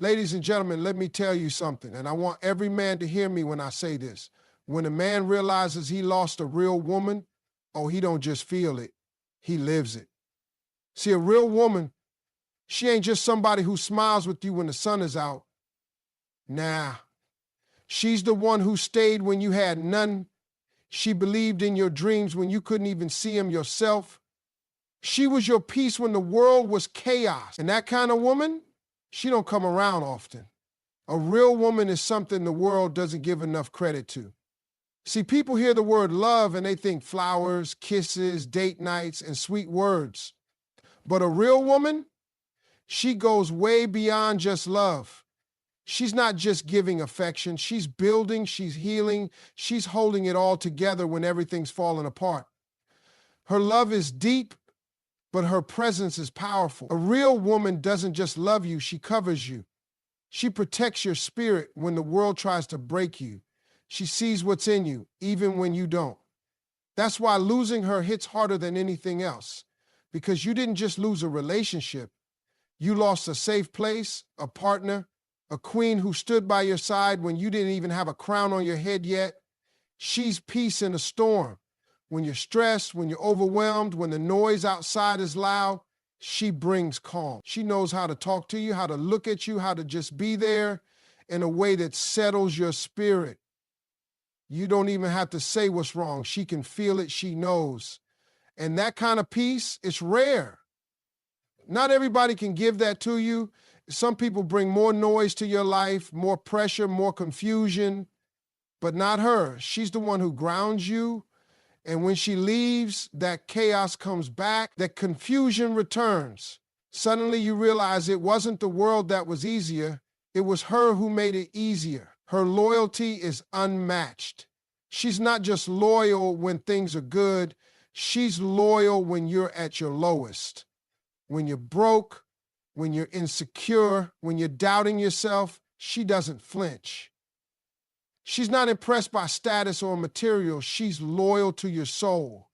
Ladies and gentlemen, let me tell you something, and I want every man to hear me when I say this. When a man realizes he lost a real woman, oh, he don't just feel it, he lives it. See, a real woman, she ain't just somebody who smiles with you when the sun is out. Nah, she's the one who stayed when you had none. She believed in your dreams when you couldn't even see them yourself. She was your peace when the world was chaos. And that kind of woman, she don't come around often. A real woman is something the world doesn't give enough credit to. See, people hear the word love and they think flowers, kisses, date nights, and sweet words. But a real woman, she goes way beyond just love. She's not just giving affection. She's building, she's healing, she's holding it all together when everything's falling apart. Her love is deep, but her presence is powerful. A real woman doesn't just love you, she covers you. She protects your spirit when the world tries to break you. She sees what's in you, even when you don't. That's why losing her hits harder than anything else, because you didn't just lose a relationship. You lost a safe place, a partner, a queen who stood by your side when you didn't even have a crown on your head yet. She's peace in a storm. When you're stressed, when you're overwhelmed, when the noise outside is loud, she brings calm. She knows how to talk to you, how to look at you, how to just be there in a way that settles your spirit. You don't even have to say what's wrong. She can feel it, she knows. And that kind of peace, it's rare. Not everybody can give that to you. Some people bring more noise to your life, more pressure, more confusion, but not her. She's the one who grounds you. And when she leaves, that chaos comes back, that confusion returns. Suddenly you realize it wasn't the world that was easier, it was her who made it easier. Her loyalty is unmatched. She's not just loyal when things are good, she's loyal when you're at your lowest. When you're broke, when you're insecure, when you're doubting yourself, she doesn't flinch. She's not impressed by status or material. She's loyal to your soul.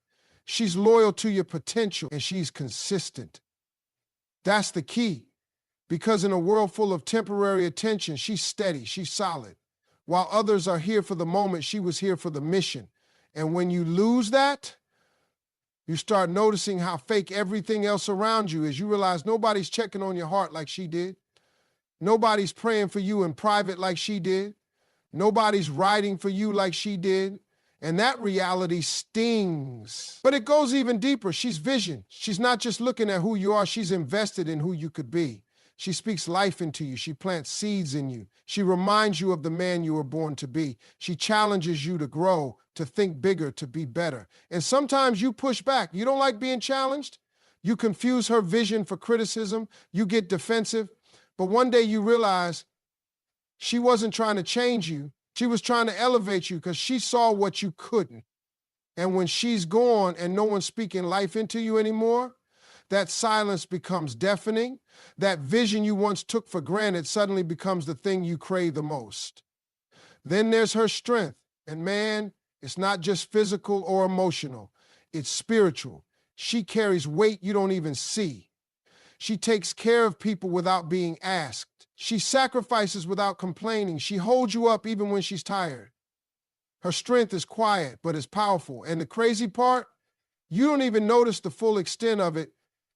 She's loyal to your potential, and she's consistent. That's the key, because in a world full of temporary attention, she's steady, she's solid. While others are here for the moment, she was here for the mission. And when you lose that, you start noticing how fake everything else around you is. You realize nobody's checking on your heart like she did. Nobody's praying for you in private like she did. Nobody's writing for you like she did. And that reality stings. But it goes even deeper. She's vision. She's not just looking at who you are. She's invested in who you could be. She speaks life into you. She plants seeds in you. She reminds you of the man you were born to be. She challenges you to grow, to think bigger, to be better. And sometimes you push back. You don't like being challenged. You confuse her vision for criticism. You get defensive. But one day you realize she wasn't trying to change you. She was trying to elevate you because she saw what you couldn't. And when she's gone and no one's speaking life into you anymore, that silence becomes deafening. That vision you once took for granted suddenly becomes the thing you crave the most. Then there's her strength. And man, it's not just physical or emotional. It's spiritual. She carries weight you don't even see. She takes care of people without being asked. She sacrifices without complaining. She holds you up even when she's tired. Her strength is quiet, but it's powerful. And the crazy part, you don't even notice the full extent of it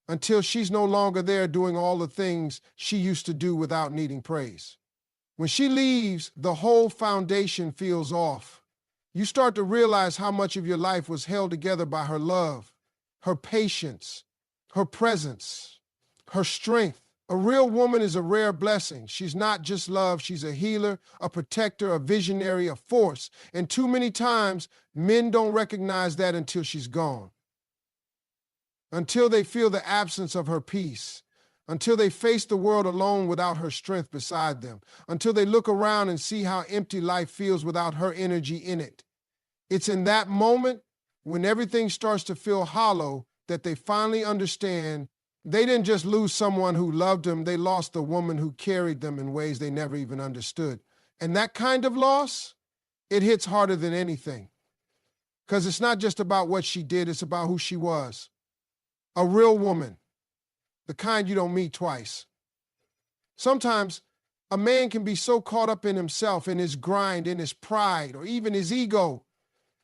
until she's no longer there doing all the things she used to do without needing praise. When she leaves, the whole foundation feels off. You start to realize how much of your life was held together by her love, her patience, her presence, her strength. A real woman is a rare blessing. She's not just love, she's a healer, a protector, a visionary, a force. And too many times, men don't recognize that until she's gone. Until they feel the absence of her peace. Until they face the world alone without her strength beside them. Until they look around and see how empty life feels without her energy in it. It's in that moment, when everything starts to feel hollow, that they finally understand they didn't just lose someone who loved them, they lost the woman who carried them in ways they never even understood. And that kind of loss, it hits harder than anything. Because it's not just about what she did, it's about who she was. A real woman, the kind you don't meet twice. Sometimes A man can be so caught up in himself, in his grind, in his pride, or even his ego,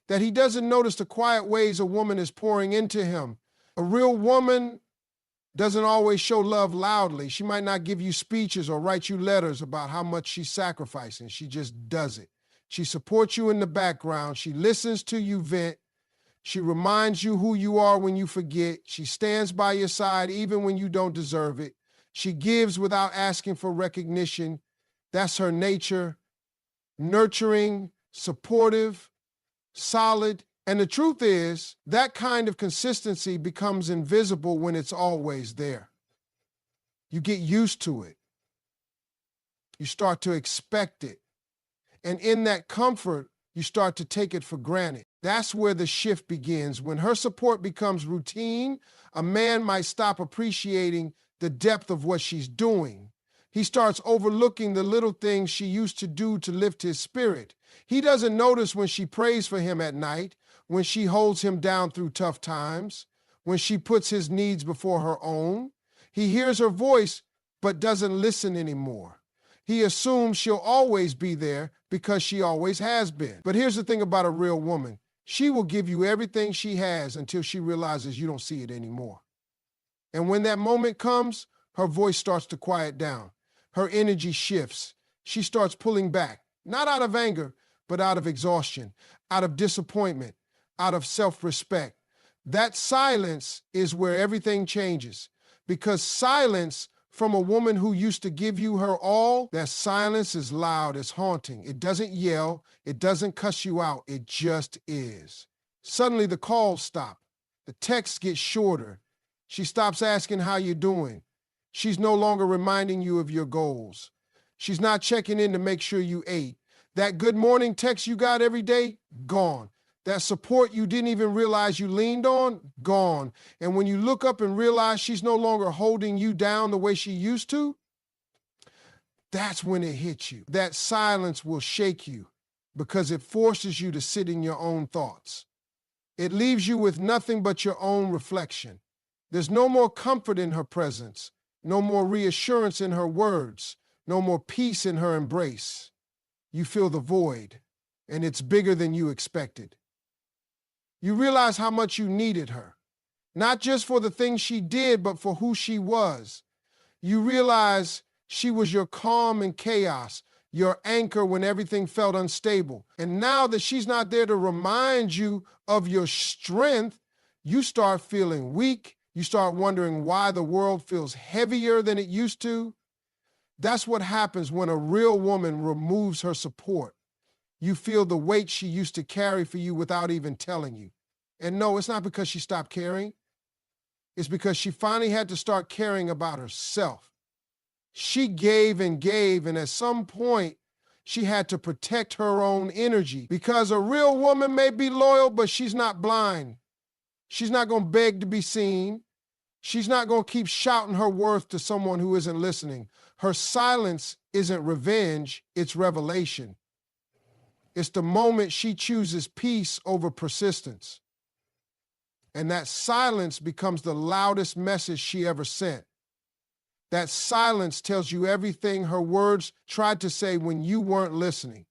that he doesn't notice the quiet ways a woman is pouring into him. A real woman doesn't always show love loudly. She might not give you speeches or write you letters about how much she's sacrificing. She just does it. She supports you in the background. She listens to you vent. She reminds you who you are when you forget. She stands by your side even when you don't deserve it. She gives without asking for recognition. That's her nature. Nurturing, supportive, solid. And the truth is, that kind of consistency becomes invisible when it's always there. You get used to it. You start to expect it. And in that comfort, you start to take it for granted. That's where the shift begins. When her support becomes routine, a man might stop appreciating the depth of what she's doing. He starts overlooking the little things she used to do to lift his spirit. He doesn't notice when she prays for him at night, when she holds him down through tough times, when she puts his needs before her own. He hears her voice, but doesn't listen anymore. He assumes she'll always be there because she always has been. But here's the thing about a real woman. She will give you everything she has until she realizes you don't see it anymore. And when that moment comes, her voice starts to quiet down. Her energy shifts. She starts pulling back, not out of anger, but out of exhaustion, out of disappointment, out of self-respect. That silence is where everything changes, because silence from a woman who used to give you her all, that silence is loud, it's haunting. It doesn't yell, it doesn't cuss you out, it just is. Suddenly the calls stop, the texts get shorter. She stops asking how you're doing. She's no longer reminding you of your goals. She's not checking in to make sure you ate. That good morning text you got every day, gone. That support you didn't even realize you leaned on, gone. And when you look up and realize she's no longer holding you down the way she used to, that's when it hits you. That silence will shake you because it forces you to sit in your own thoughts. It leaves you with nothing but your own reflection. There's no more comfort in her presence, no more reassurance in her words, no more peace in her embrace. You feel the void, and it's bigger than you expected. You realize how much you needed her, not just for the things she did, but for who she was. You realize she was your calm in chaos, your anchor when everything felt unstable. And now that she's not there to remind you of your strength, you start feeling weak. You start wondering why the world feels heavier than it used to. That's what happens when a real woman removes her support. You feel the weight she used to carry for you without even telling you. And no, it's not because she stopped caring. It's because she finally had to start caring about herself. She gave, and at some point, she had to protect her own energy, because a real woman may be loyal, but she's not blind. She's not going to beg to be seen. She's not going to keep shouting her worth to someone who isn't listening. Her silence isn't revenge, it's revelation. It's the moment she chooses peace over persistence. And that silence becomes the loudest message she ever sent. That silence tells you everything her words tried to say when you weren't listening.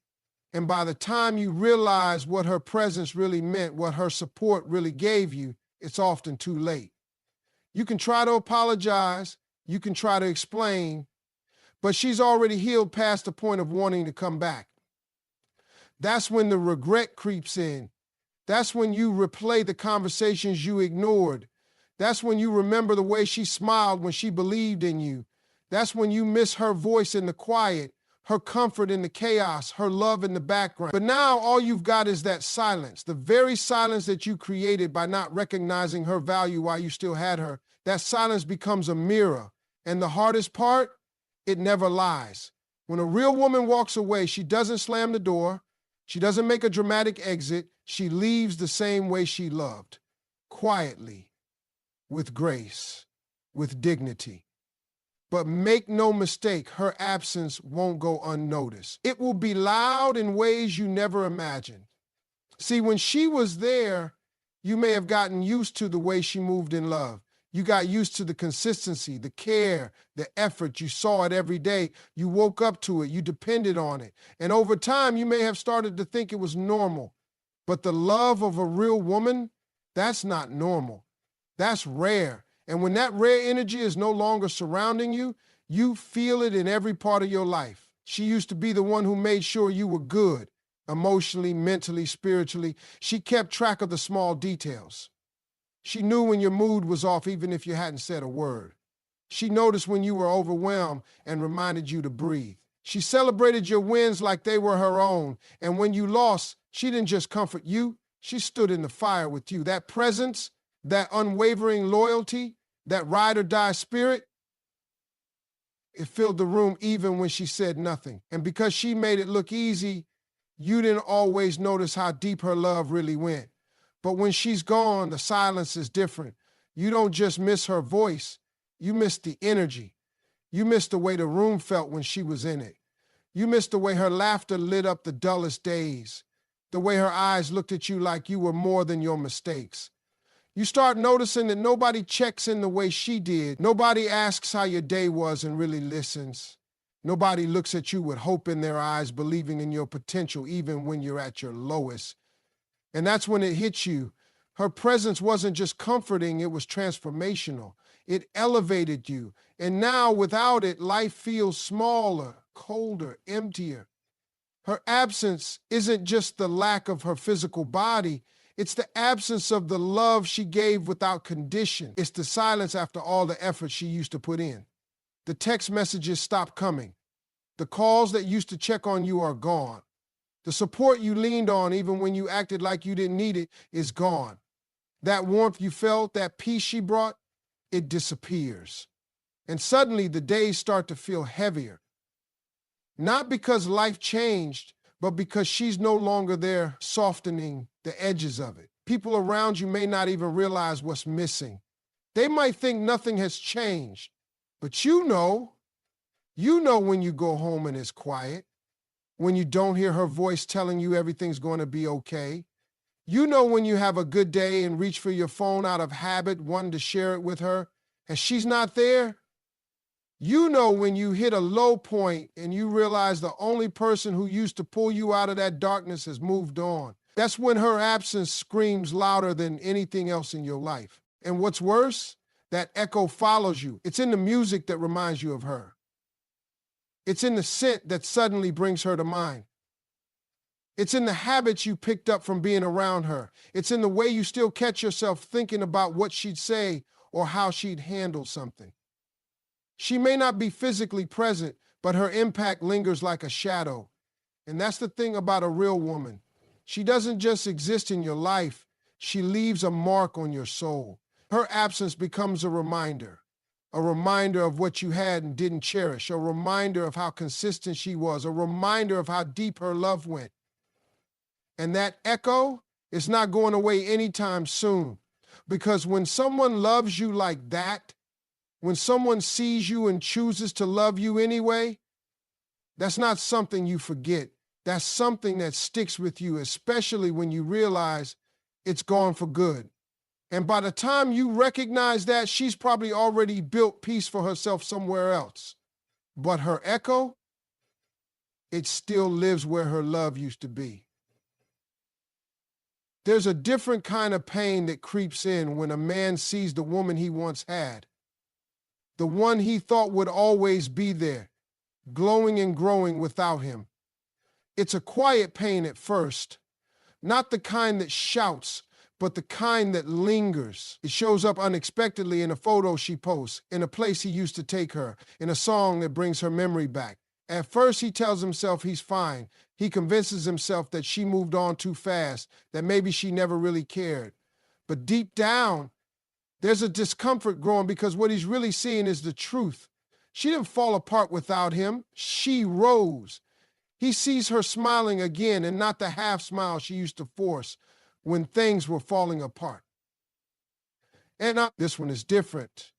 And by the time you realize what her presence really meant, what her support really gave you, it's often too late. You can try to apologize, you can try to explain, but she's already healed past the point of wanting to come back. That's when the regret creeps in. That's when you replay the conversations you ignored. That's when you remember the way she smiled when she believed in you. That's when you miss her voice in the quiet, her comfort in the chaos, her love in the background. But now all you've got is that silence, the very silence that you created by not recognizing her value while you still had her. That silence becomes a mirror. And the hardest part, it never lies. When a real woman walks away, she doesn't slam the door. She doesn't make a dramatic exit. She leaves the same way she loved, quietly, with grace, with dignity. But make no mistake, her absence won't go unnoticed. It will be loud in ways you never imagined. See, when she was there, you may have gotten used to the way she moved in love. You got used to the consistency, the care, the effort. You saw it every day. You woke up to it. You depended on it. And over time, you may have started to think it was normal. But the love of a real woman, that's not normal. That's rare. And when that rare energy is no longer surrounding you, you feel it in every part of your life. She used to be the one who made sure you were good, emotionally, mentally, spiritually. She kept track of the small details. She knew when your mood was off, even if you hadn't said a word. She noticed when you were overwhelmed and reminded you to breathe. She celebrated your wins like they were her own. And when you lost, she didn't just comfort you, she stood in the fire with you. That presence, that unwavering loyalty, that ride or die spirit, it filled the room even when she said nothing. And because she made it look easy, you didn't always notice how deep her love really went. But when she's gone, the silence is different. You don't just miss her voice, you miss the energy. You miss the way the room felt when she was in it. You miss the way her laughter lit up the dullest days, the way her eyes looked at you like you were more than your mistakes. You start noticing that nobody checks in the way she did. Nobody asks how your day was and really listens. Nobody looks at you with hope in their eyes, believing in your potential even when you're at your lowest. And that's when it hits you. Her presence wasn't just comforting, it was transformational. It elevated you. And now without it, life feels smaller, colder, emptier. Her absence isn't just the lack of her physical body, it's the absence of the love she gave without condition. It's the silence after all the effort she used to put in. The text messages stop coming. The calls that used to check on you are gone. The support you leaned on even when you acted like you didn't need it is gone. That warmth you felt, that peace she brought, it disappears. And suddenly the days start to feel heavier. Not because life changed, but because she's no longer there softening the edges of it. People around you may not even realize what's missing. They might think nothing has changed, but you know when you go home and it's quiet, when you don't hear her voice telling you everything's going to be okay. You know when you have a good day and reach for your phone out of habit, wanting to share it with her, and she's not there. You know when you hit a low point and you realize the only person who used to pull you out of that darkness has moved on. That's when her absence screams louder than anything else in your life. And what's worse, that echo follows you. It's in the music that reminds you of her. It's in the scent that suddenly brings her to mind. It's in the habits you picked up from being around her. It's in the way you still catch yourself thinking about what she'd say or how she'd handle something. She may not be physically present, but her impact lingers like a shadow. And that's the thing about a real woman. She doesn't just exist in your life, she leaves a mark on your soul. Her absence becomes a reminder of what you had and didn't cherish, a reminder of how consistent she was, a reminder of how deep her love went. And that echo is not going away anytime soon. Because when someone loves you like that, when someone sees you and chooses to love you anyway, that's not something you forget. That's something that sticks with you, especially when you realize it's gone for good. And by the time you recognize that, she's probably already built peace for herself somewhere else. But her echo, it still lives where her love used to be. There's a different kind of pain that creeps in when a man sees the woman he once had, the one he thought would always be there, glowing and growing without him. It's a quiet pain at first, not the kind that shouts, but the kind that lingers. It shows up unexpectedly in a photo she posts, in a place he used to take her, in a song that brings her memory back. At first, he tells himself he's fine. He convinces himself that she moved on too fast, that maybe she never really cared. But deep down, there's a discomfort growing because what he's really seeing is the truth. She didn't fall apart without him. She rose. He sees her smiling again and not the half smile she used to force when things were falling apart. And this one is different.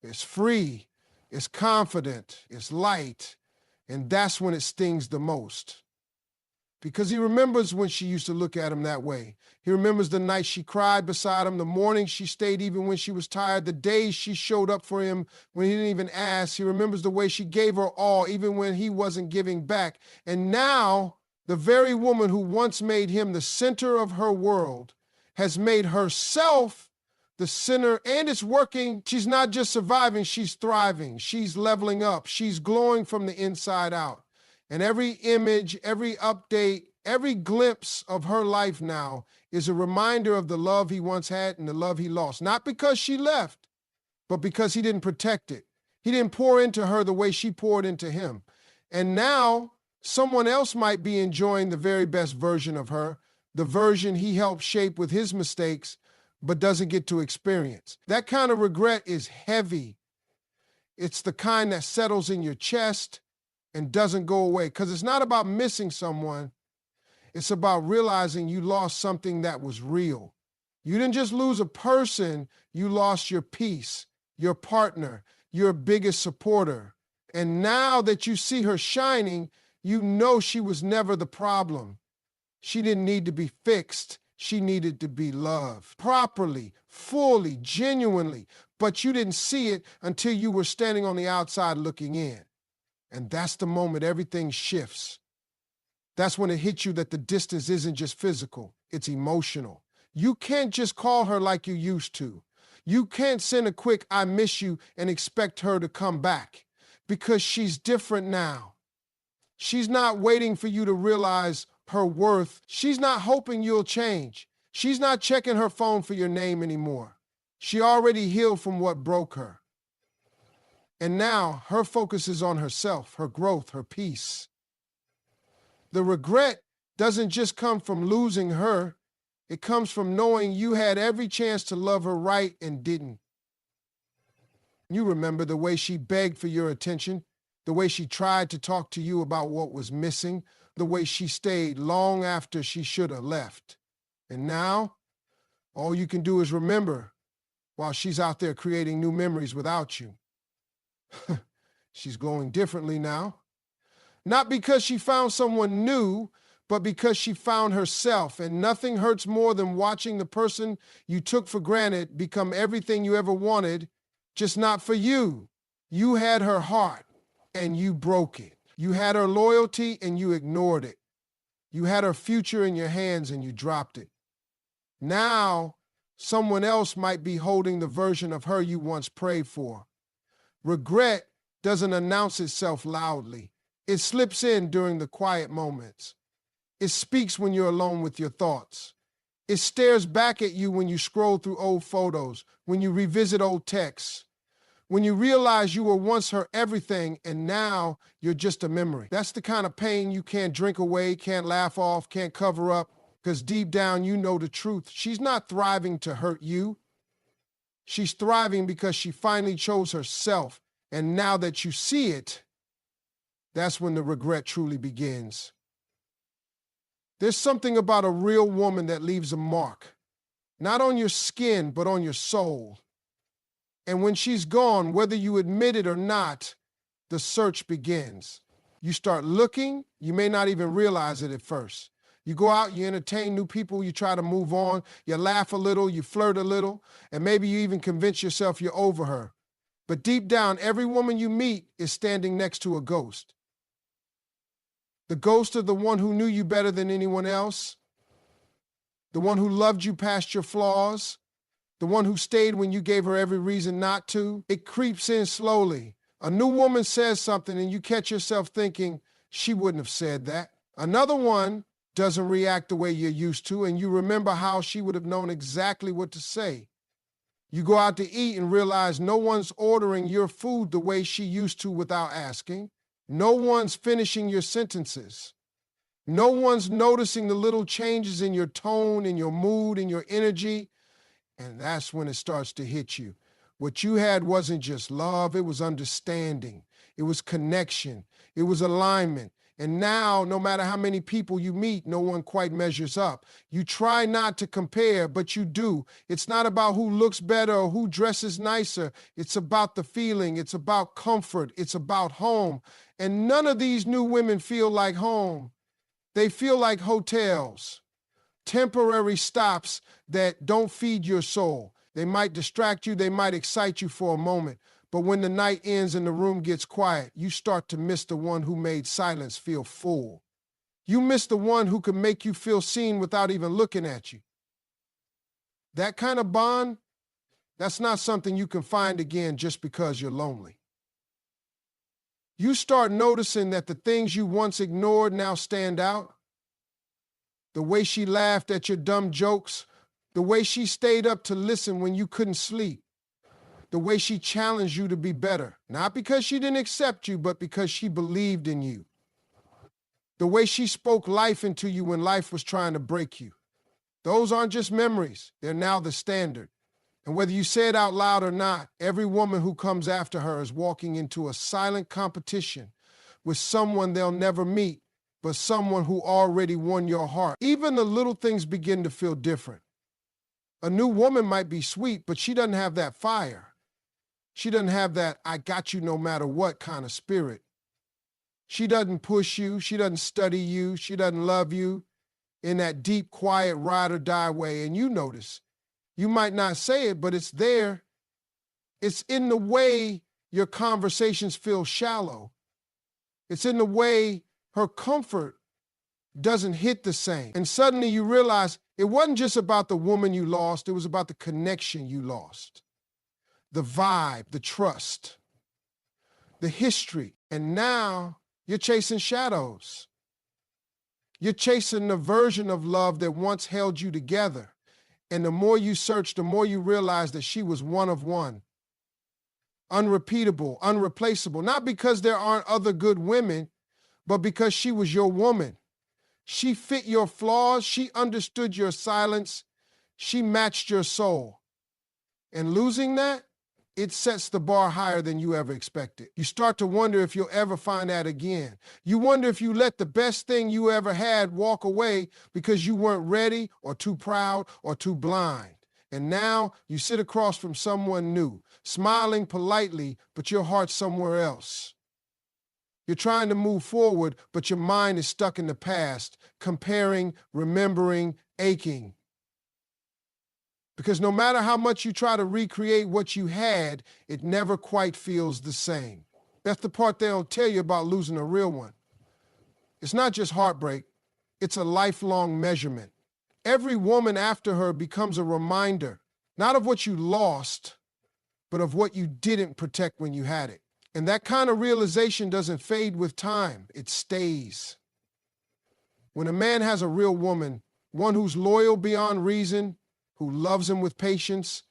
It's free, it's confident, it's light, and that's when it stings the most. because he remembers when she used to look at him that way. He remembers the night she cried beside him, the morning she stayed even when she was tired, the days she showed up for him when he didn't even ask. He remembers the way she gave her all even when he wasn't giving back. And now, the very woman who once made him the center of her world has made herself the center, and it's working. She's not just surviving, she's thriving. She's leveling up. She's glowing from the inside out. And every image, every update, every glimpse of her life now is a reminder of the love he once had and the love he lost. Not because she left, but because he didn't protect it. He didn't pour into her the way she poured into him. And now someone else might be enjoying the very best version of her, the version he helped shape with his mistakes, but doesn't get to experience. That kind of regret is heavy. It's the kind that settles in your chest and doesn't go away, because it's not about missing someone. It's about realizing you lost something that was real. You didn't just lose a person, you lost your peace, your partner, your biggest supporter. And now that you see her shining, you know she was never the problem. She didn't need to be fixed. She needed to be loved properly, fully, genuinely. But you didn't see it until you were standing on the outside looking in. And that's the moment everything shifts. That's when it hits you that the distance isn't just physical, it's emotional. You can't just call her like you used to. You can't send a quick "I miss you" and expect her to come back, because she's different now. She's not waiting for you to realize her worth. She's not hoping you'll change. She's not checking her phone for your name anymore. She already healed from what broke her. And now her focus is on herself, her growth, her peace. The regret doesn't just come from losing her. It comes from knowing you had every chance to love her right and didn't. You remember the way she begged for your attention, the way she tried to talk to you about what was missing, the way she stayed long after she should have left. And now, all you can do is remember while she's out there creating new memories without you. She's glowing differently now. Not because she found someone new, but because she found herself. And nothing hurts more than watching the person you took for granted become everything you ever wanted, just not for you. You had her heart, and you broke it. You had her loyalty, and you ignored it. You had her future in your hands, and you dropped it. Now, someone else might be holding the version of her you once prayed for. Regret doesn't announce itself loudly. It slips in during the quiet moments. It speaks when you're alone with your thoughts. It stares back at you when you scroll through old photos, when you revisit old texts, when you realize you were once her everything and now you're just a memory. That's the kind of pain you can't drink away, can't laugh off, can't cover up, because deep down you know the truth. She's not thriving to hurt you. She's thriving because she finally chose herself. And now that you see it, that's when the regret truly begins. There's something about a real woman that leaves a mark, not on your skin, but on your soul. And when she's gone, whether you admit it or not, the search begins. You start looking, you may not even realize it at first. You go out, you entertain new people, you try to move on, you laugh a little, you flirt a little, and maybe you even convince yourself you're over her. But deep down, every woman you meet is standing next to a ghost. The ghost of the one who knew you better than anyone else, the one who loved you past your flaws, the one who stayed when you gave her every reason not to. It creeps in slowly. A new woman says something and you catch yourself thinking, she wouldn't have said that. Another one doesn't react the way you're used to, and you remember how she would have known exactly what to say. You go out to eat and realize no one's ordering your food the way she used to without asking. No one's finishing your sentences. No one's noticing the little changes in your tone, in your mood, in your energy. And that's when it starts to hit you. What you had wasn't just love, it was understanding. It was connection. It was alignment. And now, no matter how many people you meet, no one quite measures up. You try not to compare, but you do. It's not about who looks better or who dresses nicer. It's about the feeling. It's about comfort. It's about home. And none of these new women feel like home. They feel like hotels, temporary stops that don't feed your soul. They might distract you, they might excite you for a moment, but when the night ends and the room gets quiet, you start to miss the one who made silence feel full. You miss the one who can make you feel seen without even looking at you. That kind of bond, that's not something you can find again just because you're lonely. You start noticing that the things you once ignored now stand out. The way she laughed at your dumb jokes, the way she stayed up to listen when you couldn't sleep, the way she challenged you to be better, not because she didn't accept you, but because she believed in you. The way she spoke life into you when life was trying to break you. Those aren't just memories, they're now the standard. And whether you say it out loud or not, every woman who comes after her is walking into a silent competition with someone they'll never meet, but someone who already won your heart. Even the little things begin to feel different. A new woman might be sweet, but she doesn't have that fire. She doesn't have that I got you no matter what kind of spirit. She doesn't push you. She doesn't study you. She doesn't love you in that deep, quiet, ride or die way. And you notice, you might not say it, but it's there. It's in the way your conversations feel shallow. It's in the way her comfort doesn't hit the same. And suddenly you realize it wasn't just about the woman you lost, it was about the connection you lost. The vibe, the trust, the history. And now you're chasing shadows. You're chasing the version of love that once held you together. And the more you search, the more you realize that she was one of one. Unrepeatable, unreplaceable. Not because there aren't other good women, but because she was your woman. She fit your flaws. She understood your silence. She matched your soul. And losing that, it sets the bar higher than you ever expected. You start to wonder if you'll ever find that again. You wonder if you let the best thing you ever had walk away because you weren't ready or too proud or too blind. And now you sit across from someone new, smiling politely, but your heart's somewhere else. You're trying to move forward, but your mind is stuck in the past, comparing, remembering, aching. Because no matter how much you try to recreate what you had, it never quite feels the same. That's the part they don't tell you about losing a real one. It's not just heartbreak, it's a lifelong measurement. Every woman after her becomes a reminder, not of what you lost, but of what you didn't protect when you had it. And that kind of realization doesn't fade with time, it stays. When a man has a real woman, one who's loyal beyond reason, who loves him with patience,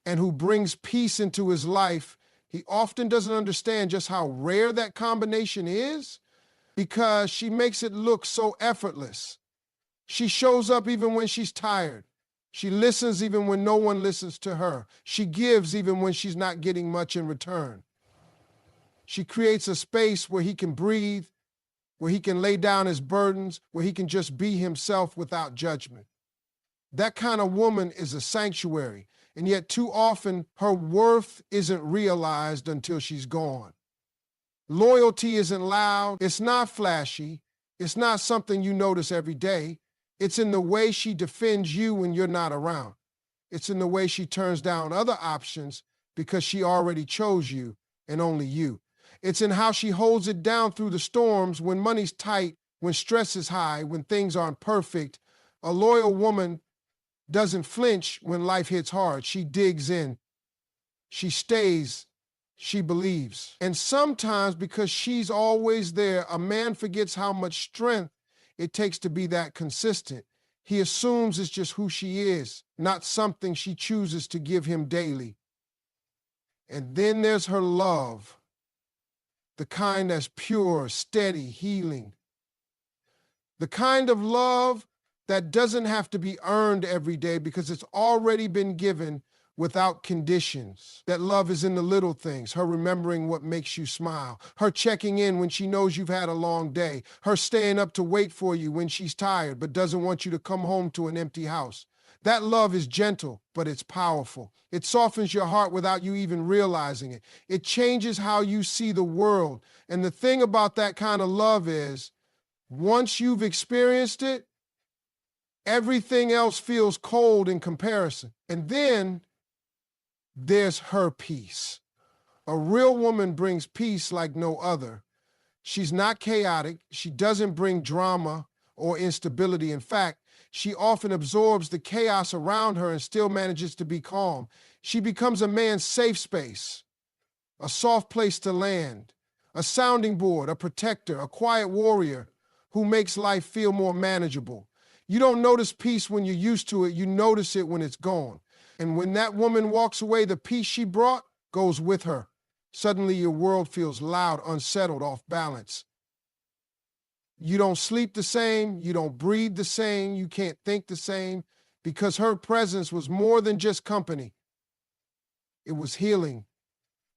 and who brings peace into his life, he often doesn't understand just how rare that combination is because she makes it look so effortless. She shows up even when she's tired. She listens even when no one listens to her. She gives even when she's not getting much in return. She creates a space where he can breathe, where he can lay down his burdens, where he can just be himself without judgment. That kind of woman is a sanctuary, and yet too often her worth isn't realized until she's gone. Loyalty isn't loud, it's not flashy, it's not something you notice every day. It's in the way she defends you when you're not around. It's in the way she turns down other options because she already chose you and only you. It's in how she holds it down through the storms when money's tight, when stress is high, when things aren't perfect. A loyal woman doesn't flinch when life hits hard. She digs in. She stays. She believes. And sometimes, because she's always there, a man forgets how much strength it takes to be that consistent. He assumes it's just who she is, not something she chooses to give him daily. And then there's her love, the kind that's pure, steady, healing. The kind of love that doesn't have to be earned every day because it's already been given without conditions. That love is in the little things, her remembering what makes you smile, her checking in when she knows you've had a long day, her staying up to wait for you when she's tired but doesn't want you to come home to an empty house. That love is gentle, but it's powerful. It softens your heart without you even realizing it. It changes how you see the world. And the thing about that kind of love is, Once you've experienced it, everything else feels cold in comparison. And then there's her peace. A real woman brings peace like no other. She's not chaotic. She doesn't bring drama or instability. In fact, she often absorbs the chaos around her and still manages to be calm. She becomes a man's safe space, a soft place to land, a sounding board, a protector, a quiet warrior who makes life feel more manageable. You don't notice peace when you're used to it. You notice it when it's gone. And when that woman walks away, the peace she brought goes with her. Suddenly your world feels loud, unsettled, off balance. You don't sleep the same, you don't breathe the same, you can't think the same, because her presence was more than just company. It was healing.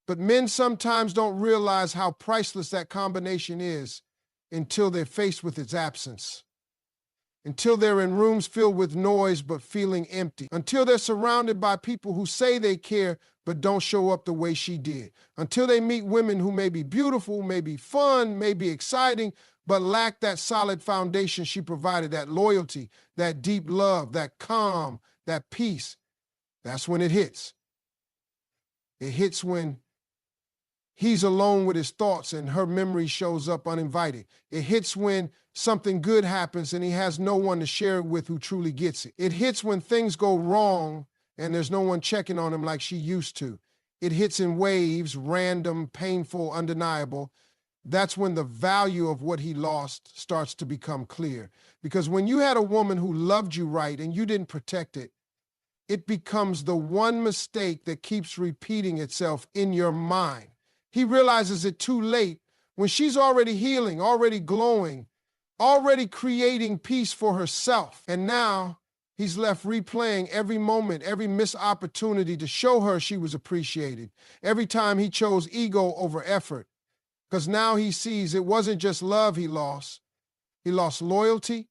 But men sometimes don't realize how priceless that combination is until they're faced with its absence. Until they're in rooms filled with noise but feeling empty. Until they're surrounded by people who say they care but don't show up the way she did. Until they meet women who may be beautiful, may be fun, may be exciting, but lack that solid foundation she provided, that loyalty, that deep love, that calm, that peace. That's when it hits. It hits when he's alone with his thoughts and her memory shows up uninvited. It hits when something good happens and he has no one to share it with who truly gets it. It hits when things go wrong and there's no one checking on him like she used to. It hits in waves, random, painful, undeniable. That's when the value of what he lost starts to become clear. Because when you had a woman who loved you right and you didn't protect it, it becomes the one mistake that keeps repeating itself in your mind. He realizes it too late when she's already healing, already glowing, already creating peace for herself. And now he's left replaying every moment, every missed opportunity to show her she was appreciated. Every time he chose ego over effort. Because now he sees it wasn't just love he lost loyalty,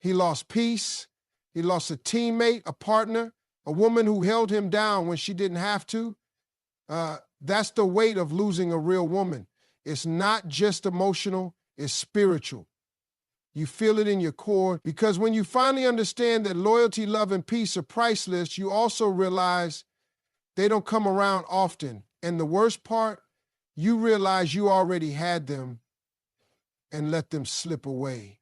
he lost peace, he lost a teammate, a partner, a woman who held him down when she didn't have to. That's the weight of losing a real woman. It's not just emotional, it's spiritual. You feel it in your core, because when you finally understand that loyalty, love, and peace are priceless, you also realize they don't come around often. And the worst part, you realize you already had them and let them slip away.